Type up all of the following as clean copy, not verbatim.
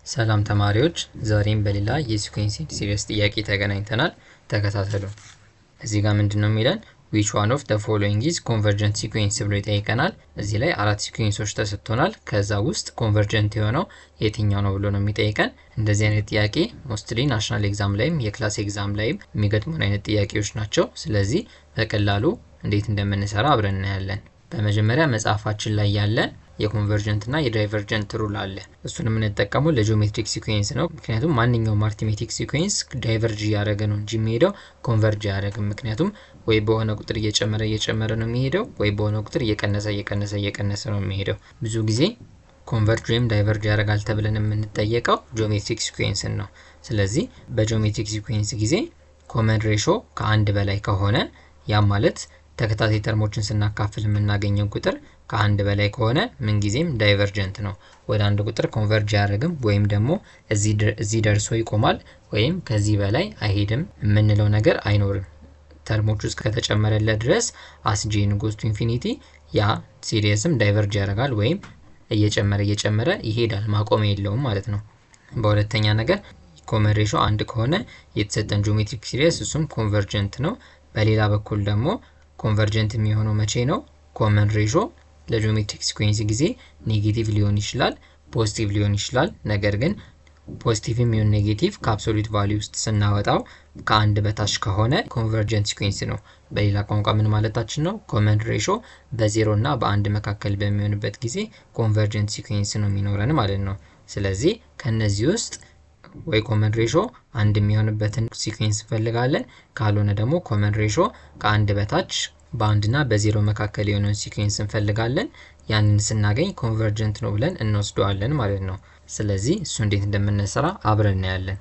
ሰላም ተማሪዎች ዛሬም በሌላ የሲኩዌንስ ሲሪየስ ጥያቄ ተገናኝተናል። ተከታተሉ። እዚህ ጋር ምንድነው የሚለን which one of the following is convergent sequence ብሎ ይጠይቀናል። እዚህ ላይ አራት ሲኩዌንሶች ተሰጥቶናል። ከዛ ውስጥ ኮንቨርጀንት የሆነው የትኛው ነው ብሎ ነው የሚጠይቀን። እንደዚህ አይነት ጥያቄ ሞስትሊ ናሽናል ኤግዛም ላይም የክላስ ኤግዛም ላይም የሚገጥሙን አይነት ጥያቄዎች ናቸው። ስለዚህ በቀላሉ እንዴት እንደምንሰራ አብረን እናያለን። በመጀመሪያ መጽሐፋችን ላይ ያለ የኮንቨርጀንት እና የዳይቨርጀንት ሩል አለ። እሱንም የምንጠቀመው ለጂኦሜትሪክ ሲኩዌንስ ነው። ምክንያቱም ማንኛውም አርትሜቲክ ሲኩዌንስ ዳይቨርጅ እያደረገ ነው እንጂ የሚሄደው ኮንቨርጅ አያደርግም። ምክንያቱም ወይ በሆነ ቁጥር እየጨመረ ነው የሚሄደው ወይ በሆነ ቁጥር እየቀነሰ ነው የሚሄደው። ብዙ ጊዜ ኮንቨርጅ ወይም ዳይቨርጅ ያደርጋል ተብለን የምንጠየቀው ጂኦሜትሪክ ሲኩዌንስን ነው። ስለዚህ በጂኦሜትሪክ ሲኩዌንስ ጊዜ ኮመን ሬሾ ከአንድ በላይ ከሆነ ያ ማለት ተከታታይ ተርሞችን ስናካፍል የምናገኘው ቁጥር ከአንድ በላይ ከሆነ ምንጊዜም ዳይቨርጀንት ነው። ወደ አንድ ቁጥር ኮንቨርጅ አያደርግም ወይም ደግሞ እዚህ ደርሶ ይቆማል ወይም ከዚህ በላይ አይሄድም የምንለው ነገር አይኖርም። ተርሞች ውስጥ ከተጨመረለት ድረስ አስ j goes to infinity ያ ሲሪየስም ዳይቨርጅ ያደርጋል ወይም እየጨመረ ይሄዳል፣ ማቆሚያ የለውም ማለት ነው። በሁለተኛ ነገር ኮመን ሬሾ አንድ ከሆነ የተሰጠን ጂኦሜትሪክ ሲሪየስ እሱም ኮንቨርጀንት ነው። በሌላ በኩል ደግሞ ኮንቨርጀንት የሚሆነው መቼ ነው? ኮመን ሬሾ ለጂኦሜትሪክ ሲኩዌንስ ጊዜ ኔጌቲቭ ሊሆን ይችላል፣ ፖዚቲቭ ሊሆን ይችላል። ነገር ግን ፖዚቲቭ የሚሆን ኔጌቲቭ ከአብሶሉት ቫልዩ ውስጥ ስናወጣው ከአንድ በታች ከሆነ ኮንቨርጀንት ሲኩዌንስ ነው። በሌላ ቋንቋ ምን ማለታችን ነው? ኮመን ሬሾ በ0 እና በ1 መካከል በሚሆንበት ጊዜ ኮንቨርጀንት ሲኩዌንስ ነው የሚኖረን ማለት ነው። ስለዚህ ከነዚህ ውስጥ ወይ ኮመን ሬሾ አንድ የሚሆንበትን ሲኩዌንስ እንፈልጋለን፣ ካልሆነ ደግሞ ኮመን ሬሾ ከአንድ በታች በ1 እና በ0 መካከል የሆነውን ሲኩዌንስ እንፈልጋለን። ያንን ስናገኝ ኮንቨርጀንት ነው ብለን እንወስደዋለን ማለት ነው። ስለዚህ እሱ እንዴት እንደምንሰራ አብረን እናያለን።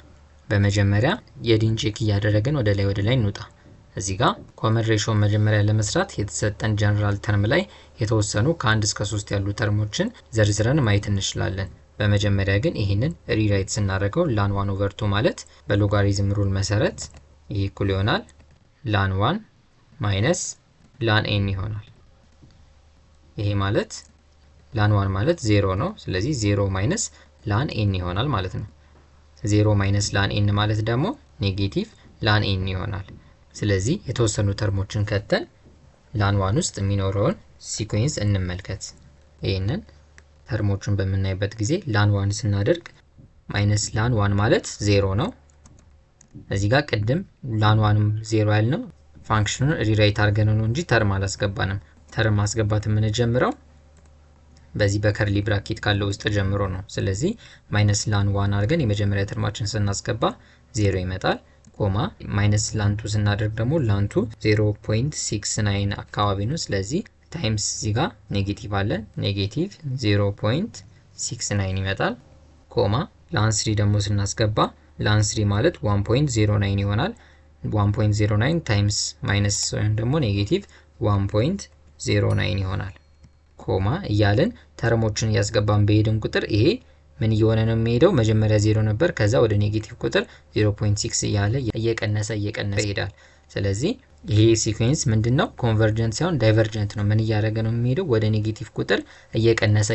በመጀመሪያ የዲን ቼክ እያደረግን ወደ ላይ እንውጣ። እዚህ ጋር ኮመን ሬሾ መጀመሪያ ለመስራት የተሰጠን ጀነራል ተርም ላይ የተወሰኑ ከ1 እስከ 3 ያሉ ተርሞችን ዘርዝረን ማየት እንችላለን። በመጀመሪያ ግን ይህንን ሪራይት ስናደርገው ላን 1/2 ማለት በሎጋሪዝም ሩል መሰረት ይህ እኩል ይሆናል ላን 1 ማይነስ ላን ኤን ይሆናል። ይሄ ማለት ላን 1 ማለት 0 ነው። ስለዚህ 0 ማይነስ ላን ኤን ይሆናል ማለት ነው። 0 ማይነስ ላን ኤን ማለት ደግሞ ኔጌቲቭ ላን ኤን ይሆናል። ስለዚህ የተወሰኑ ተርሞችን ከተን ላን 1 ውስጥ የሚኖረውን ሲኩዌንስ እንመልከት። ይሄንን ተርሞቹን በምናይበት ጊዜ ላን 1 ስናደርግ ማይነስ ላን 1 ማለት 0 ነው። እዚህ ጋር ቅድም ላን 1 0 ያልነው ፋንክሽኑን ሪራይት አድርገን ነው እንጂ ተርም አላስገባንም። ተርም ማስገባት የምንጀምረው በዚህ በከርሊ ብራኬት ካለው ውስጥ ጀምሮ ነው። ስለዚህ ማይነስ ላን 1 አድርገን የመጀመሪያ ተርማችን ስናስገባ 0 ይመጣል። ኮማ ማይነስ ላን 2 ስናደርግ ደግሞ ላን 2 0.69 አካባቢ ነው። ስለዚህ ታይምስ እዚህ ጋር ኔጌቲቭ አለ፣ ኔጌቲቭ 0.69 ይመጣል። ኮማ ላን 3 ደግሞ ስናስገባ ላን 3 ማለት 1.09 ይሆናል። 1.09 ታይምስ ማይነስ ወይም ደግሞ ኔጌቲቭ 1.09 ይሆናል። ኮማ እያለን ተርሞችን እያስገባን በሄድን ቁጥር ይሄ ምን እየሆነ ነው የሚሄደው? መጀመሪያ 0 ነበር፣ ከዛ ወደ ኔጌቲቭ ቁጥር 0.6 እያለ እየቀነሰ ይሄዳል። ስለዚህ ይሄ ሲኩዌንስ ምንድነው? ኮንቨርጀንት ሳይሆን ዳይቨርጀንት ነው። ምን እያደረገ ነው የሚሄደው? ወደ ኔጌቲቭ ቁጥር እየቀነሰ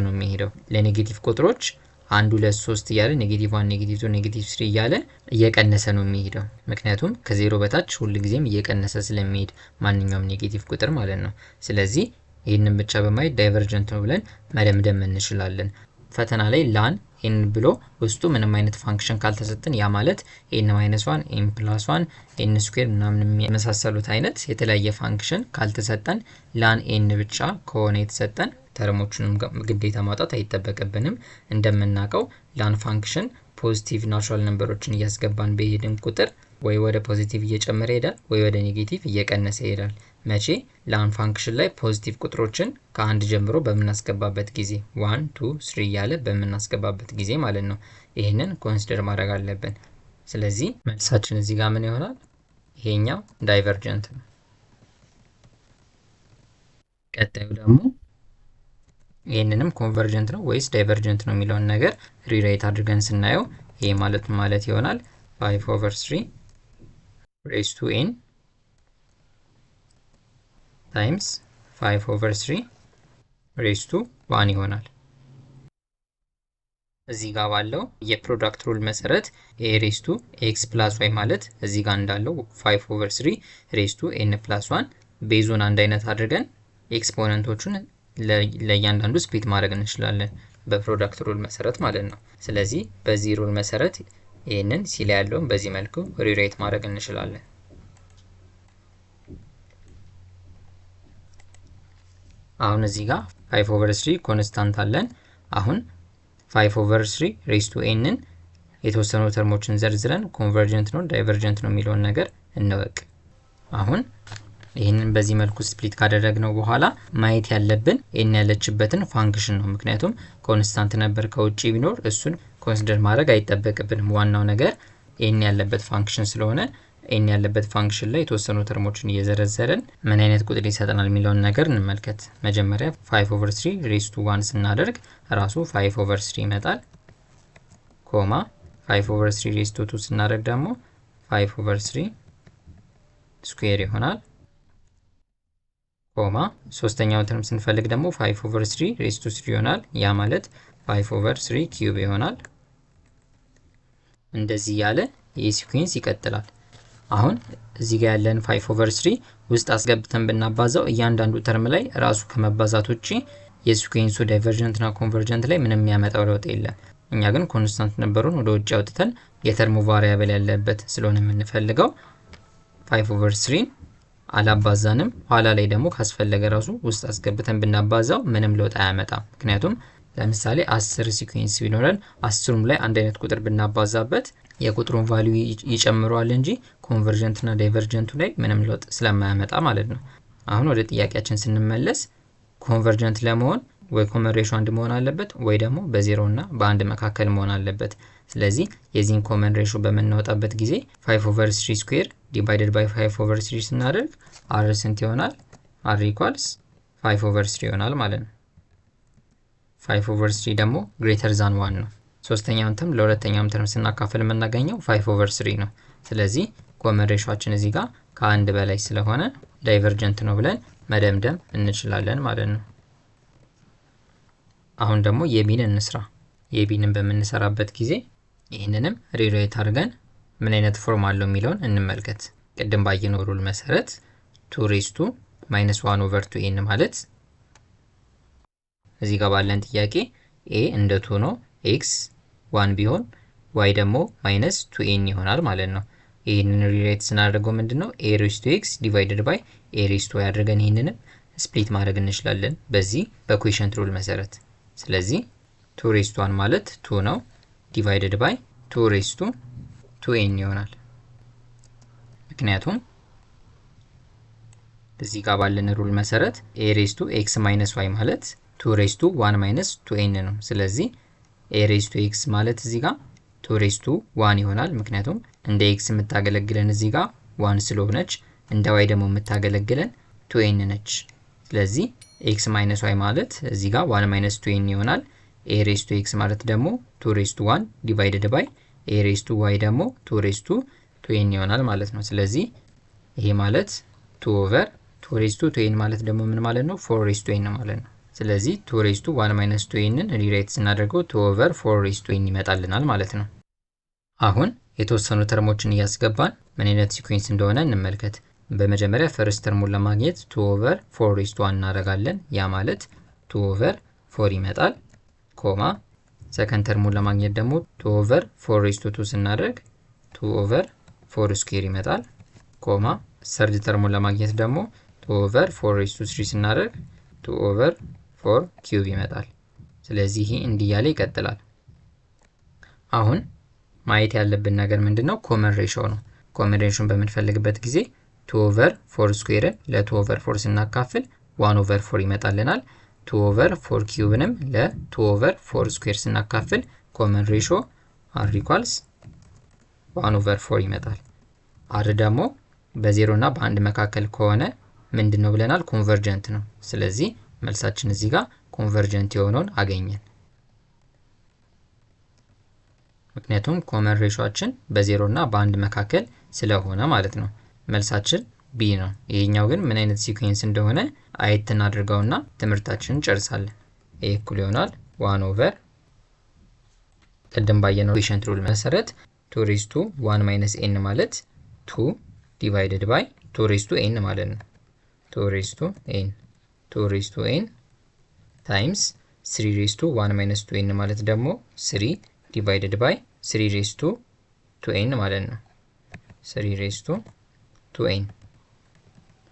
ነው የሚሄደው። ለኔጌቲቭ ቁጥሮች 1 2 3 እያለ ኔጌቲቭ 1 ኔጌቲቭ 2 ኔጌቲቭ 3 እያለ እየቀነሰ ነው የሚሄደው። ምክንያቱም ከዜሮ በታች ሁልጊዜም እየቀነሰ ስለሚሄድ ማንኛውም ኔጌቲቭ ቁጥር ማለት ነው። ስለዚህ ይህንን ብቻ በማየት ዳይቨርጀንት ነው ብለን መደምደም እንችላለን። ፈተና ላይ ላን ኤን ብሎ ውስጡ ምንም አይነት ፋንክሽን ካልተሰጠን ያ ማለት ኤን ማይነስ 1 ኤን ፕላስ 1 ኤን ስኩዌር ምናምን የመሳሰሉት አይነት የተለያየ ፋንክሽን ካልተሰጠን ላን ኤን ብቻ ከሆነ የተሰጠን ተርሞቹንም ግዴታ ማውጣት አይጠበቅብንም። እንደምናውቀው ላን ፋንክሽን ፖዚቲቭ ናቹራል ነምበሮችን እያስገባን በሄድን ቁጥር ወይ ወደ ፖዚቲቭ እየጨመረ ይሄዳል ወይ ወደ ኔጌቲቭ እየቀነሰ ይሄዳል። መቼ? ላን ፋንክሽን ላይ ፖዚቲቭ ቁጥሮችን ከአንድ ጀምሮ በምናስገባበት ጊዜ 1 2 3 እያለ በምናስገባበት ጊዜ ማለት ነው። ይህንን ኮንሲደር ማድረግ አለብን። ስለዚህ መልሳችን እዚህ ጋር ምን ይሆናል? ይሄኛው ዳይቨርጀንት ነው። ቀጣዩ ደግሞ ይህንንም ኮንቨርጀንት ነው ወይስ ዳይቨርጀንት ነው የሚለውን ነገር ሪራይት አድርገን ስናየው ይሄ ማለት ይሆናል 5/3 raised to n times 5/3 raised to 1 ይሆናል። እዚህ ጋር ባለው የፕሮዳክት ሩል መሰረት ኤ ሬስ ቱ ኤክስ ፕላስ ዋይ ማለት እዚህ ጋር እንዳለው 5/3 ሬስ ቱ ኤን ፕላስ 1 ቤዙን አንድ አይነት አድርገን ኤክስፖነንቶቹን ለእያንዳንዱ ስፕሊት ማድረግ እንችላለን በፕሮዳክት ሩል መሰረት ማለት ነው። ስለዚህ በዚህ ሩል መሰረት ይህንን ሲ ላይ ያለውን በዚህ መልኩ ሪራይት ማድረግ እንችላለን። አሁን እዚህ ጋር 5/3 ኮንስታንት አለን። አሁን 5/3 ሬስ ቱ ኤንን የተወሰኑ ተርሞችን ዘርዝረን ኮንቨርጀንት ነው ዳይቨርጀንት ነው የሚለውን ነገር እንወቅ። አሁን ይህንን በዚህ መልኩ ስፕሊት ካደረግነው በኋላ ማየት ያለብን ኤን ያለችበትን ፋንክሽን ነው። ምክንያቱም ኮንስታንት ነበር ከውጪ ቢኖር እሱን ኮንሲደር ማድረግ አይጠበቅብንም። ዋናው ነገር ኤን ያለበት ፋንክሽን ስለሆነ ኤን ያለበት ፋንክሽን ላይ የተወሰኑ ተርሞችን እየዘረዘረን ምን አይነት ቁጥር ይሰጠናል የሚለውን ነገር እንመልከት። መጀመሪያ 5/3 ሬስ ቱ 1 ስናደርግ ራሱ 5/3 ይመጣል። ኮማ 5/3 ሬስ ቱ 2 ስናደርግ ደግሞ 5/3 ስኩዌር ይሆናል። ኮማ ሶስተኛውን ተርም ስንፈልግ ደግሞ 5/3 ሬስ ቱ 3 ይሆናል። ያ ማለት 5/3 ኪዩብ ይሆናል። እንደዚህ ያለ ይህ ሲኩዌንስ ይቀጥላል። አሁን እዚህ ጋር ያለን 5/3 ውስጥ አስገብተን ብናባዛው እያንዳንዱ ተርም ላይ ራሱ ከመባዛት ውጪ የሲኩዌንሱ ዳይቨርጀንት እና ኮንቨርጀንት ላይ ምንም የሚያመጣው ለውጥ የለም። እኛ ግን ኮንስታንት ነበሩን ወደ ውጭ አውጥተን የተርሙ ቫሪያብል ያለበት ስለሆነ የምንፈልገው 5/3 አላባዛንም። ኋላ ላይ ደግሞ ካስፈለገ ራሱ ውስጥ አስገብተን ብናባዛው ምንም ለውጥ አያመጣም። ምክንያቱም ለምሳሌ 10 ሲኩዌንስ ቢኖረን 10ሩም ላይ አንድ አይነት ቁጥር ብናባዛበት የቁጥሩን ቫልዩ ይጨምረዋል እንጂ ኮንቨርጀንት እና ዳይቨርጀንቱ ላይ ምንም ለውጥ ስለማያመጣ ማለት ነው። አሁን ወደ ጥያቄያችን ስንመለስ ኮንቨርጀንት ለመሆን ወይ ኮመን ሬሾ 1 መሆን አለበት ወይ ደግሞ በ0 እና በ1 መካከል መሆን አለበት። ስለዚህ የዚህን ኮመን ሬሾ በምናወጣበት ጊዜ 5/3 ስኩዌር ዲቫይደድ ባይ 5/3 ስናደርግ አር ስንት ይሆናል? አር ኢኳልስ 5/3 ይሆናል ማለት ነው። 5/3 ደግሞ ግሬተር ዛን 1 ነው። ሶስተኛውን ተርም ለሁለተኛውም ተርም ስናካፍል የምናገኘው 5/3 ነው። ስለዚህ ኮመን ሬሾአችን እዚህ ጋር ከአንድ በላይ ስለሆነ ዳይቨርጀንት ነው ብለን መደምደም እንችላለን ማለት ነው። አሁን ደግሞ የቢን እንስራ። የቢንን በምንሰራበት ጊዜ ይህንንም ሪራይት አድርገን ምን አይነት ፎርም አለው የሚለውን እንመልከት። ቅድም ባየነው ሩል መሰረት 2 ሬስ ቱ -1/2n ማለት እዚህ ጋር ባለን ጥያቄ a እንደ 2 ነው፣ x 1 ቢሆን y ደግሞ -2n ይሆናል ማለት ነው። ይህንን ሪራይት ስናደርገው ምንድነው a ሬስ ቱ x ዲቫይደድ ባይ a ሬስ ቱ y አድርገን ይህንንም ስፕሊት ማድረግ እንችላለን በዚህ በኩዌሽንት ሩል መሰረት። ስለዚህ 2 ሬስ ቱ 1 ማለት 2 ነው ዲቫይደድ ባይ 2 ሬስ ቱ 2n ይሆናል። ምክንያቱም እዚህ ጋር ባለን ሩል መሰረት a ሬስ ቱ x ማይነስ y ማለት 2 ሬስ ቱ 1 ማይነስ 2n ነው። ስለዚህ a ሬስ ቱ x ማለት እዚህ ጋር 2 ሬስ ቱ 1 ይሆናል። ምክንያቱም እንደ x የምታገለግለን እዚህ ጋር 1 ስለሆነች እንደ y ደግሞ የምታገለግለን 2n ነች። ስለዚህ x ማይነስ y ማለት እዚህ ጋር 1 ማይነስ 2n ይሆናል። a ሬስ ቱ x ማለት ደግሞ 2 ሬስ ቱ 1 ዲቫይደድ ባይ a ሬስ ቱ y ደግሞ 2 ሬስ ቱ 2n ይሆናል ማለት ነው። ስለዚህ ይሄ ማለት 2/2 ሬስ ቱ 2n ማለት ደግሞ ምን ማለት ነው? 4 ሬስ ቱ n ማለት ነው። ስለዚህ 2 ሬስ ቱ 1 ማይነስ 2nን ሪራይት ስናደርገው 2/4 ሬስ ቱ n ይመጣልናል ማለት ነው። አሁን የተወሰኑ ተርሞችን እያስገባን ምን አይነት ሲኩዌንስ እንደሆነ እንመልከት። በመጀመሪያ ፈርስት ተርሙን ለማግኘት 2/4 ሬስ ቱ 1 እናደርጋለን። ያ ማለት 2/4 ይመጣል። ኮማ ሰከንድ ተርሙን ለማግኘት ደግሞ 2/4 ሬስ ቱ 2 ስናደርግ 2/4 ስኩዌር ይመጣል። ኮማ ሰርድ ተርሙን ለማግኘት ደግሞ 2/4 ሬስ ቱ 3 ስናደርግ 2/4 ኪዩብ ይመጣል። ስለዚህ ይሄ እንዲህ ያለ ይቀጥላል። አሁን ማየት ያለብን ነገር ምንድነው? ኮመን ሬሾ ነው። ኮመን ሬሾን በምንፈልግበት ጊዜ 2/4 ስኩዌርን ለ2/4 ስናካፍል 1/4 ይመጣልናል። 2/4 ኪዩብንም ለ2/4 ስኩዌር ስናካፍል ኮመን ሬሾ r ኢኳልስ 1/4 ይመጣል። r ደግሞ በ0 እና በ1 መካከል ከሆነ ምንድነው ብለናል? ኮንቨርጀንት ነው። ስለዚህ መልሳችን እዚህ ጋር ኮንቨርጀንት የሆነውን አገኘን። ምክንያቱም ኮመን ሬሾአችን በ0 እና በ1 መካከል ስለሆነ ማለት ነው። መልሳችን ቢ ነው። ይሄኛው ግን ምን አይነት ሲኩዌንስ እንደሆነ አየት እናድርገውና ትምህርታችንን ጨርሳለን። a እኩል ይሆናል 1/4 ቅድም ባየነው ኮኤፊሽንት ሩል መሰረት 2 raised to 1 minus n ማለት 2 divided by 2 raised to n ማለት ነው። 2 raised to n 2 raised to n times 3 raised to 1 minus 2n ማለት ደግሞ 3 divided by 3 raised to 2n ማለት ነው። 3 raised to 2n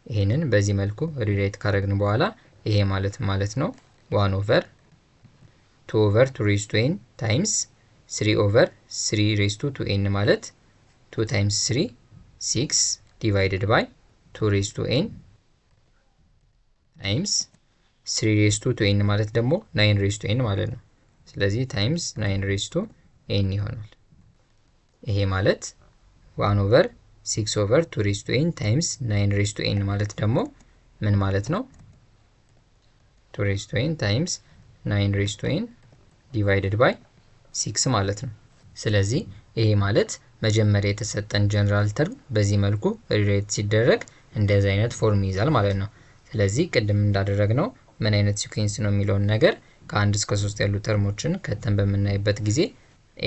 ይሄንን በዚህ መልኩ ሪሌት ካደረግን በኋላ ይሄ ማለት ነው 1 over 2 over 2 raised to n times 3 over 3 raised to 2n ማለት 2 times 3 6 divided by 2 raised to n times 3 raised to 2n ማለት ደግሞ 9 raised to n ማለት ነው። ስለዚህ times 9 raised to n ይሆናል። ይሄ ማለት 1 over 6 over 2 raised to n times 9 raised to n ማለት ደግሞ ምን ማለት ነው? 2 raised to n times 9 raised to n divided by 6 ማለት ነው። ስለዚህ ይሄ ማለት መጀመሪያ የተሰጠን ጀነራል ተርም በዚህ መልኩ ሪሌት ሲደረግ እንደዚህ አይነት ፎርም ይዛል ማለት ነው። ስለዚህ ቅድም እንዳደረግነው ምን አይነት ሲኩዌንስ ነው የሚለውን ነገር ከ1 እስከ 3 ያሉ ተርሞችን ከተን በምናይበት ጊዜ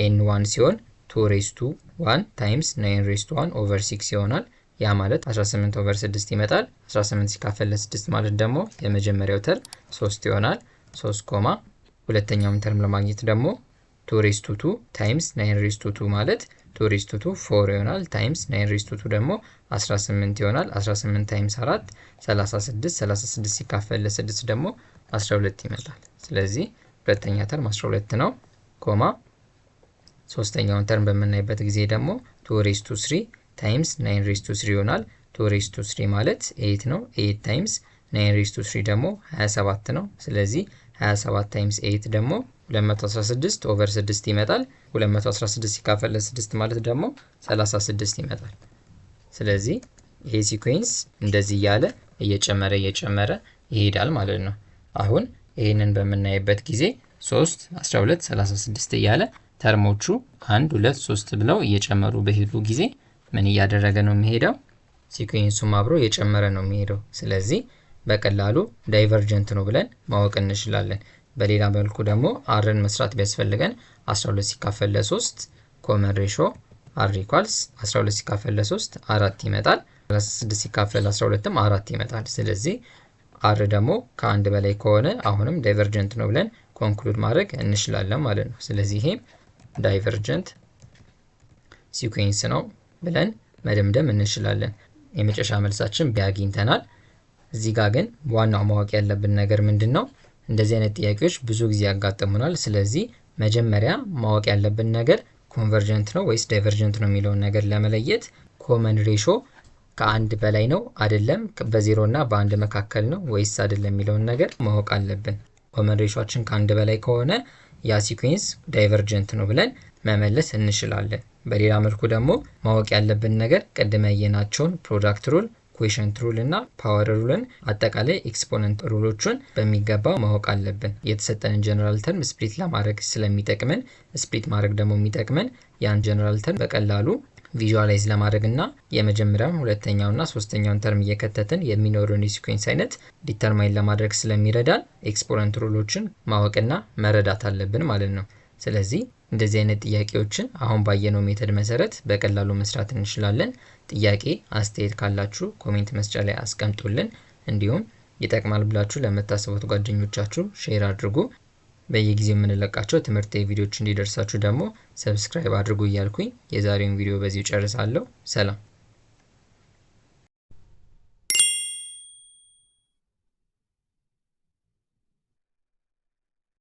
n1 ሲሆን 2 raised to 1 times 9 raised to 1 over 6 ይሆናል። ያ ማለት 18 over 6 ይመጣል። 18 ሲካፈል ለ6 ማለት ደግሞ የመጀመሪያው ተርም 3 ይሆናል። 3 ኮማ ሁለተኛውን ተርም ለማግኘት ደግሞ 2 raised to 2 times 9 raised to 2 ማለት 2 raised to 2 4 ይሆናል times 9 raised to 2 ደግሞ 18 ይሆናል። 18 times 4 36 36 ሲካፈል ለ6 ደግሞ 12 ይመጣል። ስለዚህ ሁለተኛ ተርም 12 ነው። ኮማ ሶስተኛውን ተርም በምናይበት ጊዜ ደግሞ 2 raised to 3 times 9 raised to 3 ይሆናል። 2 raised to 3 ማለት 8 ነው። 8 times 9 raised to 3 ደግሞ 27 ነው። ስለዚህ 27 times 8 ደግሞ 216 over 6 ይመጣል። 216 ሲካፈል ለ6 ማለት ደግሞ 36 ይመጣል። ስለዚህ ይሄ ሲኩዌንስ እንደዚህ እያለ እየጨመረ ይሄዳል ማለት ነው። አሁን ይሄንን በምናይበት ጊዜ 3 12 36 እያለ ተርሞቹ 1 2 3 ብለው እየጨመሩ በሄዱ ጊዜ ምን እያደረገ ነው የሚሄደው? ሲኩዌንሱም አብሮ እየጨመረ ነው የሚሄደው። ስለዚህ በቀላሉ ዳይቨርጀንት ነው ብለን ማወቅ እንችላለን። በሌላ መልኩ ደግሞ አርን መስራት ቢያስፈልገን 12 ሲካፈል ለ3 ኮመን ሬሾ r equals 12 ሲካፈል ለ3 4 ይመጣል። 36 ሲካፈል 12ም 4 ይመጣል። ስለዚህ r ደግሞ ከአንድ በላይ ከሆነ አሁንም ዳይቨርጀንት ነው ብለን ኮንክሉድ ማድረግ እንችላለን ማለት ነው። ስለዚህ ይሄ ዳይቨርጀንት ሲኩዌንስ ነው ብለን መደምደም እንችላለን። የመጨረሻ መልሳችን ቢያገኝተናል። እዚህ ጋር ግን ዋናው ማወቅ ያለብን ነገር ምንድነው? እንደዚህ አይነት ጥያቄዎች ብዙ ጊዜ ያጋጥሙናል። ስለዚህ መጀመሪያ ማወቅ ያለብን ነገር ኮንቨርጀንት ነው ወይስ ዳይቨርጀንት ነው የሚለውን ነገር ለመለየት ኮመን ሬሾ ከአንድ በላይ ነው አይደለም፣ በ0 እና በ1 መካከል ነው ወይስ አይደለም የሚለውን ነገር ማወቅ አለብን። ኮመን ሬሾአችን ከአንድ በላይ ከሆነ ያ ሲኩዌንስ ዳይቨርጀንት ነው ብለን መመለስ እንችላለን። በሌላ መልኩ ደግሞ ማወቅ ያለብን ነገር ቅድም ያየናቸውን ፕሮዳክት ሩል፣ ኮኤፊሽንት ሩል እና ፓወር ሩልን አጠቃላይ ኤክስፖነንት ሩሎችን በሚገባ ማወቅ አለብን። የተሰጠንን ጀነራል ተርም ስፕሊት ለማድረግ ስለሚጠቅመን፣ ስፕሊት ማድረግ ደግሞ የሚጠቅመን ያን ጀነራል ተርም በቀላሉ ቪዥዋላይዝ ለማድረግ እና የመጀመሪያውን ሁለተኛውና ሶስተኛውን ተርም እየከተትን የሚኖረውን የሲኩዌንስ አይነት ዲተርማይን ለማድረግ ስለሚረዳን ኤክስፖነንት ሩሎችን ማወቅና መረዳት አለብን ማለት ነው። ስለዚህ እንደዚህ አይነት ጥያቄዎችን አሁን ባየነው ሜተድ መሰረት በቀላሉ መስራት እንችላለን። ጥያቄ አስተያየት ካላችሁ ኮሜንት መስጫ ላይ አስቀምጡልን። እንዲሁም ይጠቅማል ብላችሁ ለምታስቡት ጓደኞቻችሁ ሼር አድርጉ። በየጊዜው የምንለቃቸው ትምህርታዊ ቪዲዮዎች እንዲደርሳችሁ ደግሞ ሰብስክራይብ አድርጉ እያልኩኝ የዛሬውን ቪዲዮ በዚሁ ጨርሳለሁ። ሰላም።